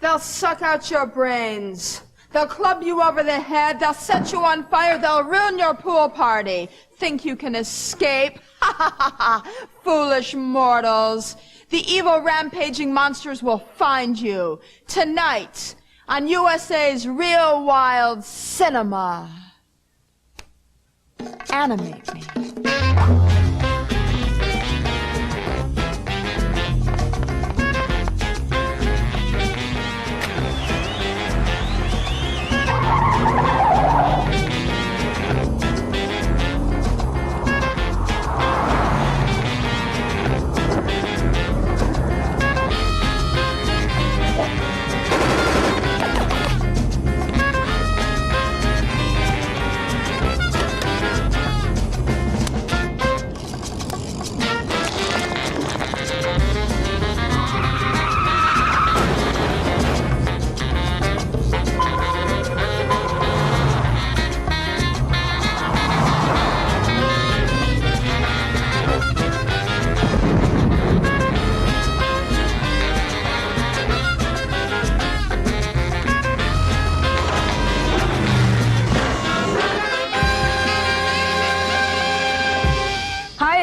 They'll suck out your brains. They'll club you over the head. They'll set you on fire. They'll ruin your pool party. Think you can escape? Ha ha ha ha! Foolish mortals. The evil rampaging monsters will find you tonight on USA's Real Wild Cinema. Animate me.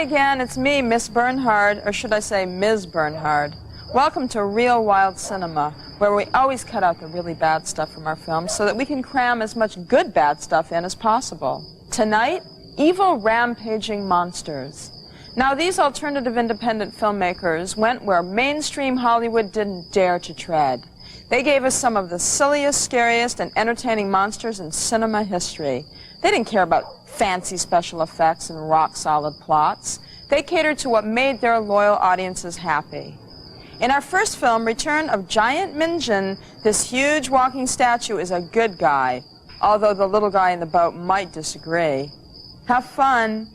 Again, it's me, Miss Bernhard, or should I say Ms. Bernhard. Welcome to Real Wild Cinema, where we always cut out the really bad stuff from our films so that we can cram as much good bad stuff in as possible. Tonight, evil rampaging monsters. Now, these alternative independent filmmakers went where mainstream Hollywood didn't dare to tread. They gave us some of the silliest, scariest, and entertaining monsters in cinema history. They didn't care about fancy special effects and rock-solid plots. They catered to what made their loyal audiences happy. In our first film, Return of Giant Minjin, this huge walking statue is a good guy, although the little guy in the boat might disagree. Have fun.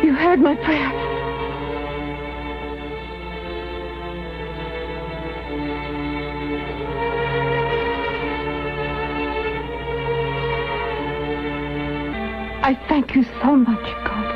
You heard my prayer. I thank you so much, God.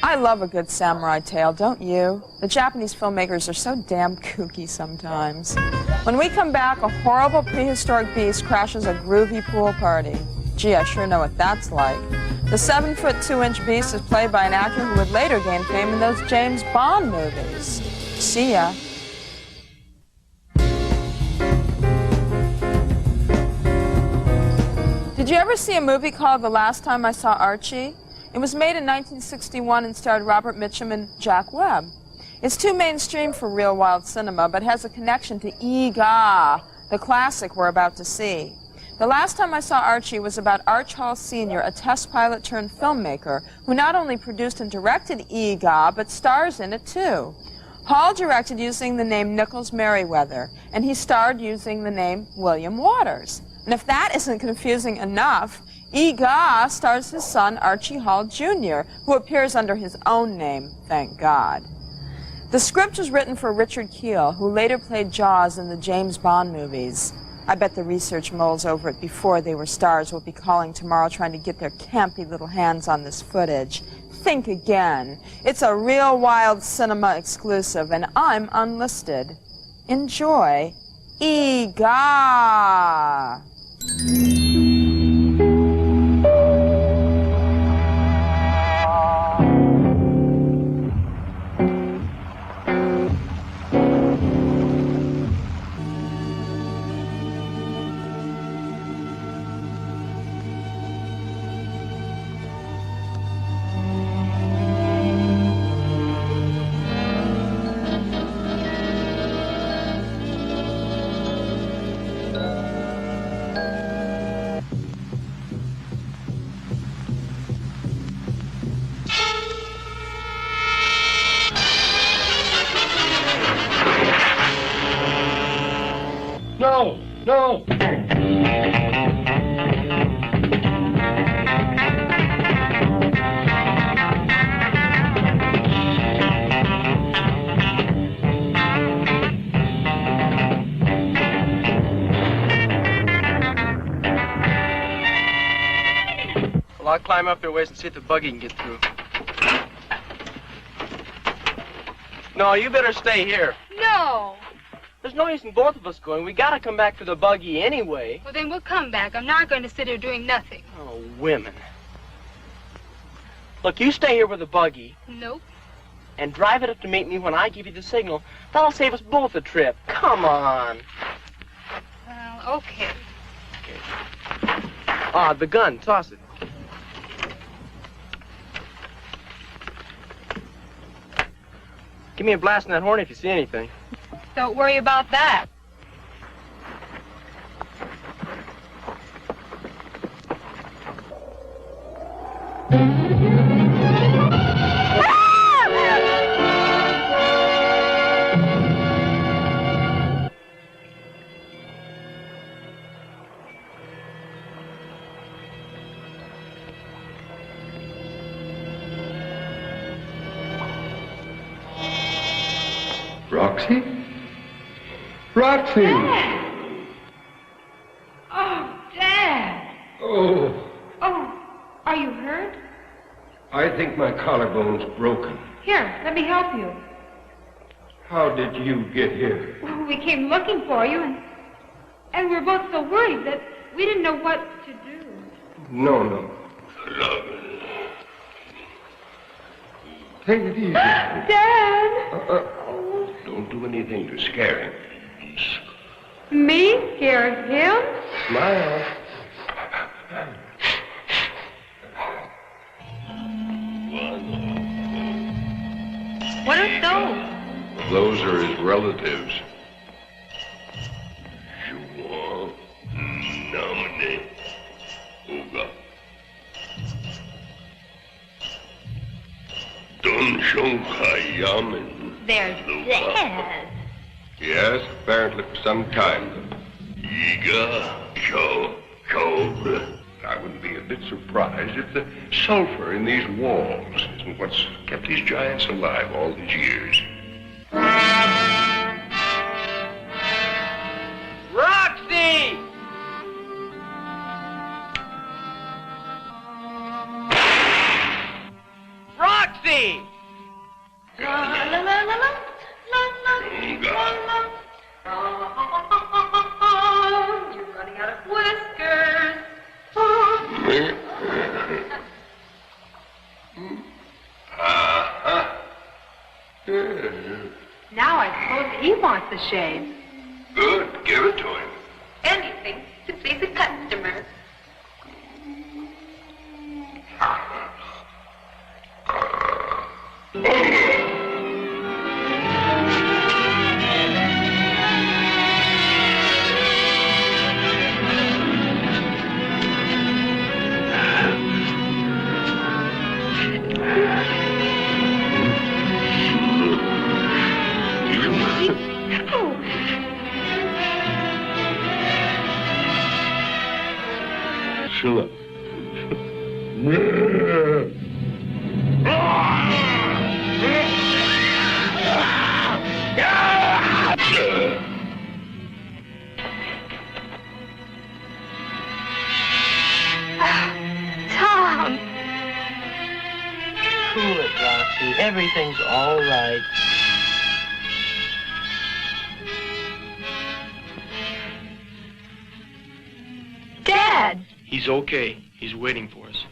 I love a good samurai tale, don't you? The Japanese filmmakers are so damn kooky sometimes. When we come back, a horrible prehistoric beast crashes a groovy pool party. Gee, I sure know what that's like. The 7'2" beast is played by an actor who would later gain fame in those James Bond movies. See ya. Did you ever see a movie called The Last Time I Saw Archie? It was made in 1961 and starred Robert Mitchum and Jack Webb. It's too mainstream for real wild cinema, but has a connection to Eegah, the classic we're about to see. The Last Time I Saw Archie was about Arch Hall Sr., a test pilot turned filmmaker, who not only produced and directed Eegah, but stars in it too. Hall directed using the name Nichols Merriweather, and he starred using the name William Waters. And if that isn't confusing enough, Eegah stars his son, Archie Hall Jr., who appears under his own name, thank God. The script was written for Richard Kiel, who later played Jaws in the James Bond movies. I bet the research moles over it before they were stars will be calling tomorrow trying to get their campy little hands on this footage. Think again. It's a Real Wild Cinema exclusive, and I'm unlisted. Enjoy. Eegah! No! No! Well, I'll climb up their ways and see if the buggy can get through. No, you better stay here. No. There's no use in both of us going. We gotta come back for the buggy anyway. Well, then we'll come back. I'm not going to sit here doing nothing. Oh, women. Look, you stay here with the buggy Nope. and drive it up to meet me when I give you the signal. That'll save us both a trip. Come on. Well, okay. Ah, the gun. Toss it. Give me a blast in that horn if you see anything. Don't worry about that. Roxy? Roxy! Dad! Oh, Dad! Oh, Oh, are you hurt? I think my collarbone's broken. Here, let me help you. How did you get here? Well, we came looking for you, and we were both so worried that we didn't know what to do. No. Take it easy. Dad! Don't do anything to scare him. Me scared him? Smile. What are those? Those are his relatives. They're dead. Yes, apparently for some time. Eegah, cold. I wouldn't be a bit surprised if the sulfur in these walls isn't what's kept these giants alive all these years. Roxy! Roxy! You're running out of whiskers. Now I suppose he wants the shave. Good, give it to him. Anything to please the customer. Shut up. Tom! Cool it, Roxy. Everything's all right. Dad! He's okay. He's waiting for us.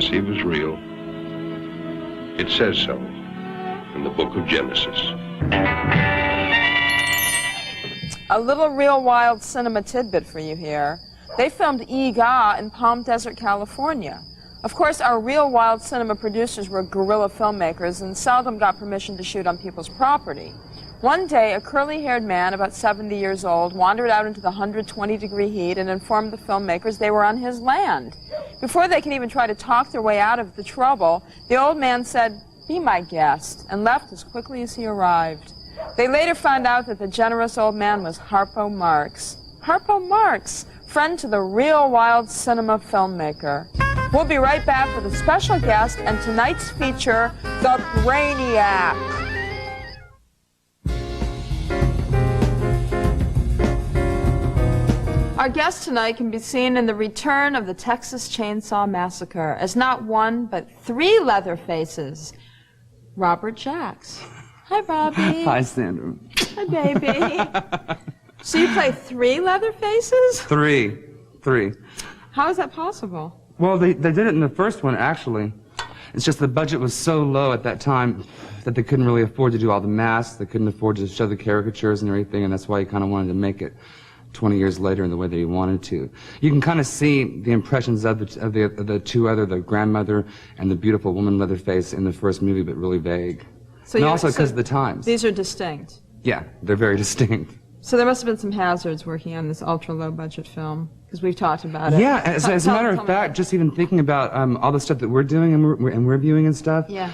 prophecy was real. It says so in the book of Genesis. A little Real Wild cinema tidbit for you here. They filmed Eegah in Palm Desert, California. Of course, our Real Wild cinema producers were guerrilla filmmakers and seldom got permission to shoot on people's property. One day, a curly-haired man, about 70 years old, wandered out into the 120-degree heat and informed the filmmakers they were on his land. Before they could even try to talk their way out of the trouble, the old man said, "Be my guest," and left as quickly as he arrived. They later found out that the generous old man was Harpo Marx. Harpo Marx, friend to the Real Wild cinema filmmaker. We'll be right back with a special guest and tonight's feature, the Brainiac. Our guest tonight can be seen in the return of the Texas Chainsaw Massacre as not one, but three Leatherfaces. Robert Jacks. Hi, Robbie. Hi, Sandra. Hi, baby. So you play three Leatherfaces? Three. How is that possible? Well, they did it in the first one, actually. It's just the budget was so low at that time that they couldn't really afford to do all the masks. They couldn't afford to show the caricatures and everything, and that's why he kind of wanted to make it 20 years later in the way that he wanted to. You can kind of see the impressions of the two other, the grandmother and the beautiful woman Leatherface in the first movie, but really vague. So and also because of the times. These are distinct. Yeah, they're very distinct. So there must have been some hazards working on this ultra-low budget film, because we've talked about it. Yeah, as a matter of fact, just even thinking about all the stuff that we're doing and we're viewing and stuff, yeah.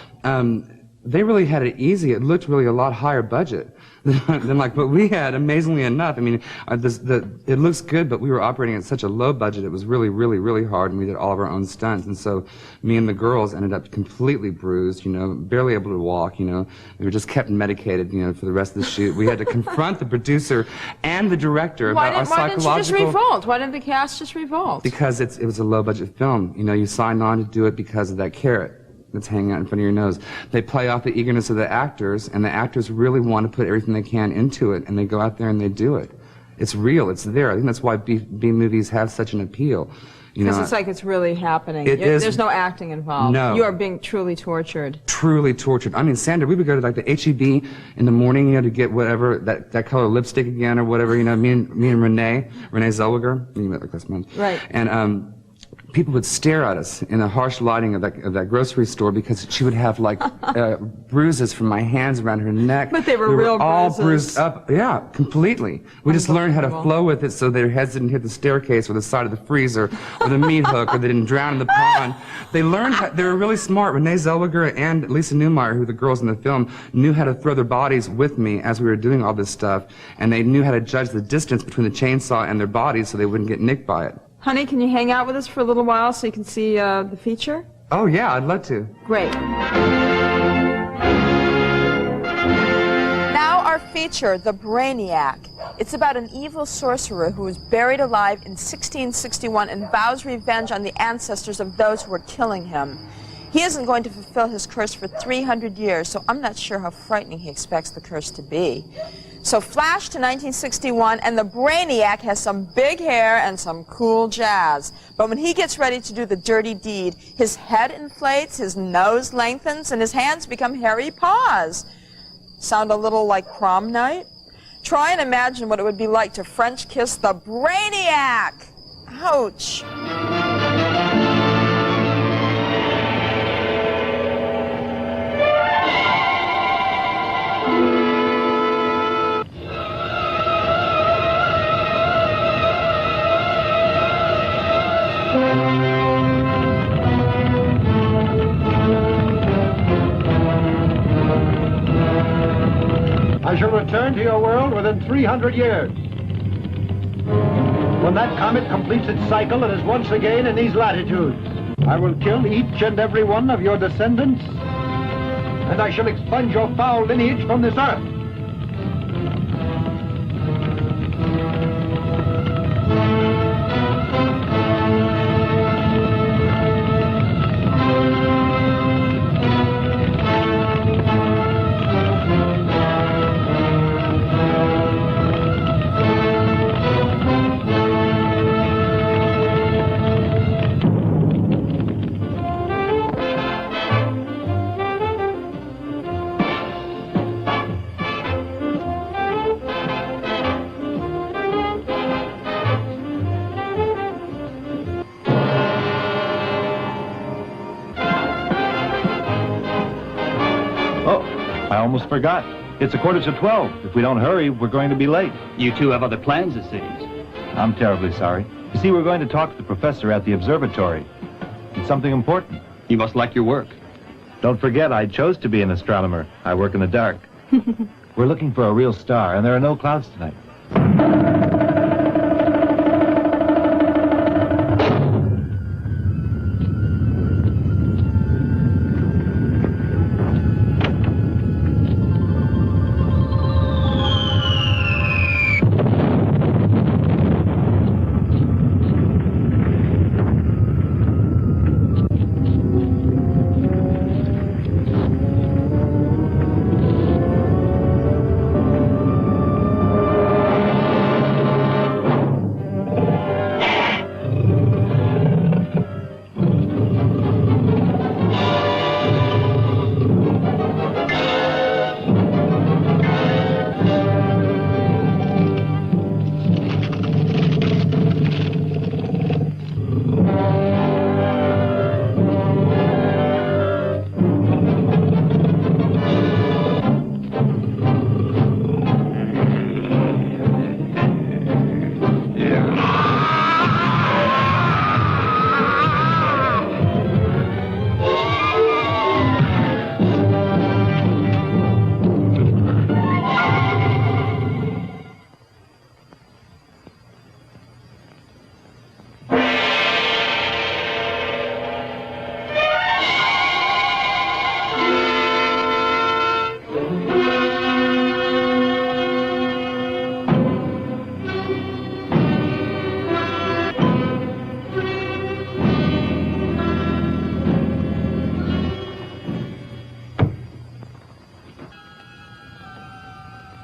They really had it easy. It looked really a lot higher budget than like what we had, amazingly enough. I mean, it looks good, but we were operating at such a low budget. It was really, really, really hard, and we did all of our own stunts. And so me and the girls ended up completely bruised, barely able to walk, We were just kept medicated, for the rest of the shoot. We had to confront the producer and the director about our psychological... Why didn't you just revolt? Why didn't the cast just revolt? Because it was a low-budget film. You signed on to do it because of that carrot that's hanging out in front of your nose. They play off the eagerness of the actors, and the actors really want to put everything they can into it, and they go out there and they do it. It's real. It's there. I think that's why B movies have such an appeal. Because it's like it's really happening. There's no acting involved. No. You are being truly tortured. Truly tortured. I mean, Sandra, we would go to like the H-E-B in the morning, to get whatever, that color lipstick again or whatever, me and Renee Zellweger, that's mine. Right. And, people would stare at us in the harsh lighting of that grocery store because she would have like bruises from my hands around her neck. But they were real bruises. All bruised up. Yeah, completely. We just learned how to flow with it so their heads didn't hit the staircase or the side of the freezer or the meat hook, or they didn't drown in the pond. They learned they were really smart. Renee Zellweger and Lisa Newmeyer, who were the girls in the film, knew how to throw their bodies with me as we were doing all this stuff, and they knew how to judge the distance between the chainsaw and their bodies so they wouldn't get nicked by it. Honey, can you hang out with us for a little while so you can see the feature? Oh, yeah, I'd love to. Great. Now our feature, The Brainiac. It's about an evil sorcerer who is buried alive in 1661 and vows revenge on the ancestors of those who were killing him. He isn't going to fulfill his curse for 300 years, so I'm not sure how frightening he expects the curse to be. So flash to 1961, and the Brainiac has some big hair and some cool jazz. But when he gets ready to do the dirty deed, his head inflates, his nose lengthens, and his hands become hairy paws. Sound a little like prom night? Try and imagine what it would be like to French kiss the Brainiac! Ouch! I shall return to your world within 300 years. When that comet completes its cycle and is once again in these latitudes, I will kill each and every one of your descendants, and I shall expunge your foul lineage from this earth. I almost forgot. It's 11:45. If we don't hurry, we're going to be late. You two have other plans, it seems. I'm terribly sorry. You see, we're going to talk to the professor at the observatory. It's something important. You must like your work. Don't forget, I chose to be an astronomer. I work in the dark. We're looking for a real star, and there are no clouds tonight.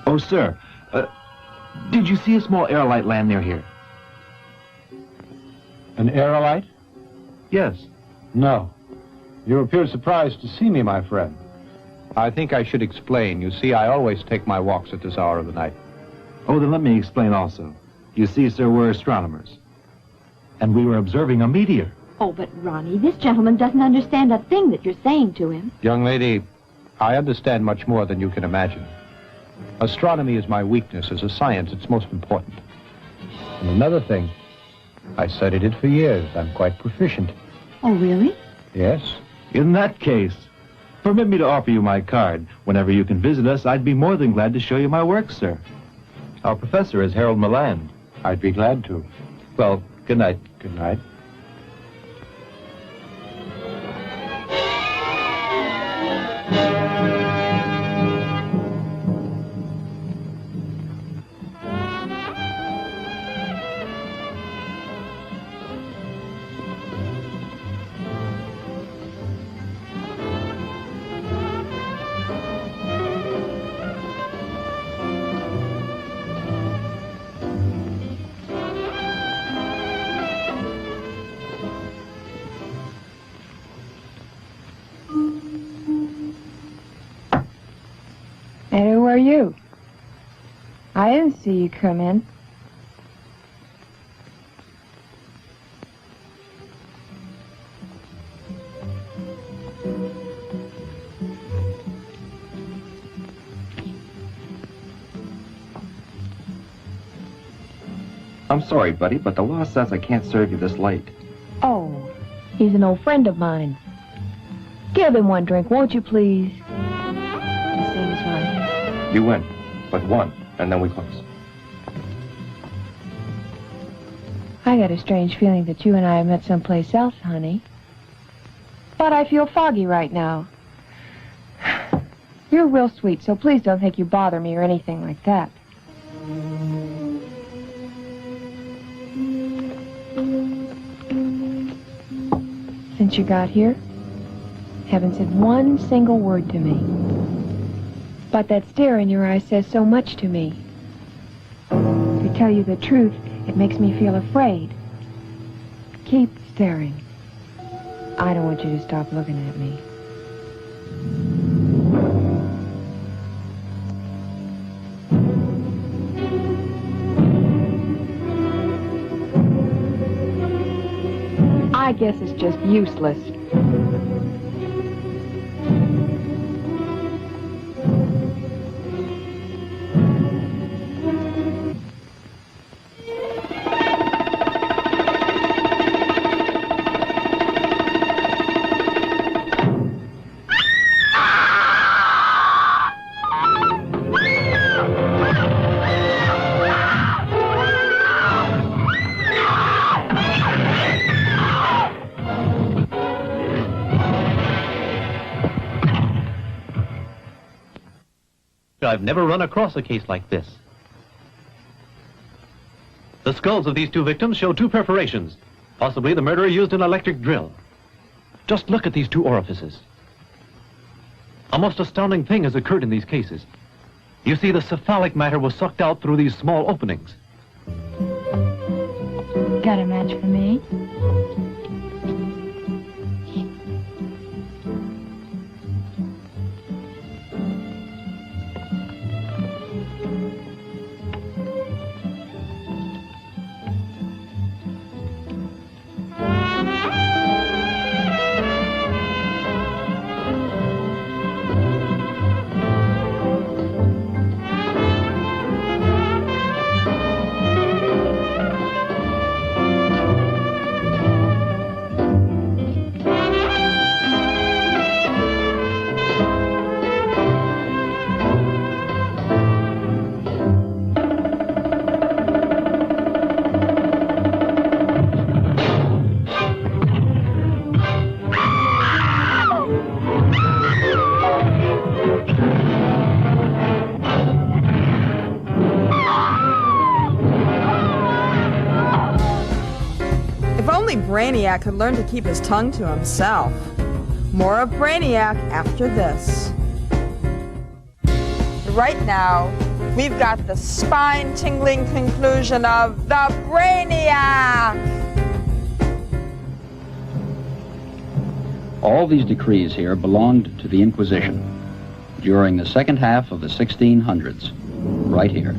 Oh, sir, did you see a small aerolite land near here? An aerolite? Yes. No. You appear surprised to see me, my friend. I think I should explain. You see, I always take my walks at this hour of the night. Oh, then let me explain also. You see, sir, we're astronomers. And we were observing a meteor. Oh, but Ronnie, this gentleman doesn't understand a thing that you're saying to him. Young lady, I understand much more than you can imagine. Astronomy is my weakness. As a science, it's most important. And another thing, I studied it for years. I'm quite proficient. Oh, really? Yes. In that case, permit me to offer you my card. Whenever you can visit us, I'd be more than glad to show you my work, sir. Our professor is Harold Milland. I'd be glad to. Well, good night. Good night. And who are you? I didn't see you come in. I'm sorry, buddy, but the law says I can't serve you this late. Oh, he's an old friend of mine. Give him one drink, won't you, please? The same as mine. You win, but one, and then we close. I got a strange feeling that you and I have met someplace else, honey. But I feel foggy right now. You're real sweet, so please don't think you bother me or anything like that. Since you got here, haven't said one single word to me. But that stare in your eyes says so much to me. To tell you the truth, it makes me feel afraid. Keep staring. I don't want you to stop looking at me. I guess it's just useless. I've never run across a case like this. The skulls of these two victims show two perforations. Possibly the murderer used an electric drill. Just look at these two orifices. A most astounding thing has occurred in these cases. You see, the cephalic matter was sucked out through these small openings. Got a match for me? Brainiac could learn to keep his tongue to himself. More of Brainiac after this. Right now, we've got the spine-tingling conclusion of the Brainiac! All these decrees here belonged to the Inquisition during the second half of the 1600s, right here.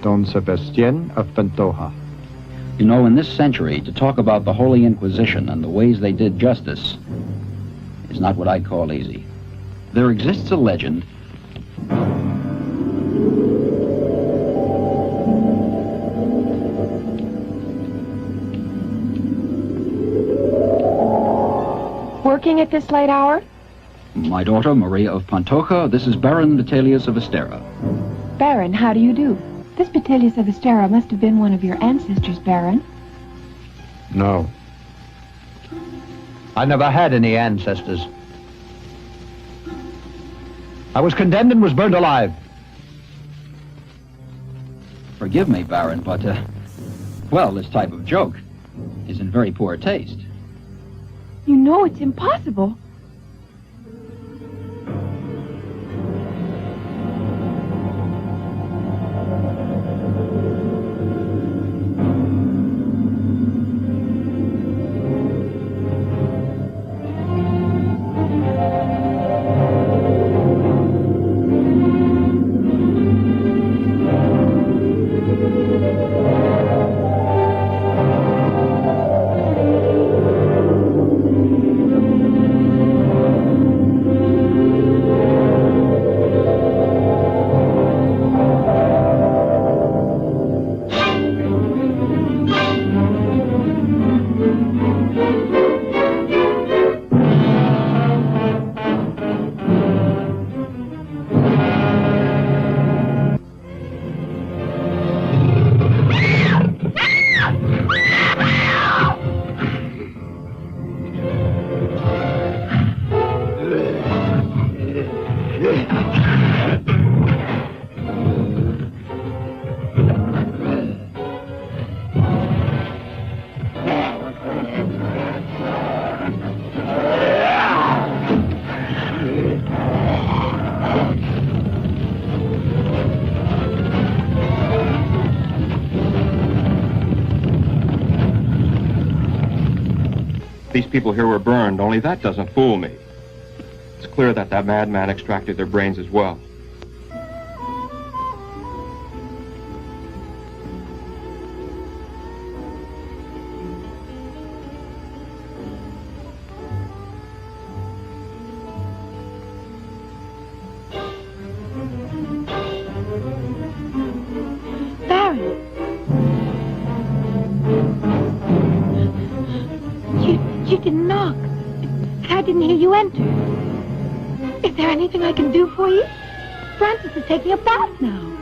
Don Sebastian of Pantoja. You know, in this century, to talk about the Holy Inquisition and the ways they did justice is not what I'd call easy. There exists a legend Working at this late hour? My daughter, Maria of Pantoja. This is Baron Vitellius of Estera. Baron, how do you do? This Vitellius of Estera must have been one of your ancestors, Baron. No. I never had any ancestors. I was condemned and was burned alive. Forgive me, Baron, but, well, this type of joke is in very poor taste. You know it's impossible. These people here were burned, only that doesn't fool me. It's clear that that madman extracted their brains as well. You didn't knock. I didn't hear you enter. Is there anything I can do for you? Francis is taking a bath now.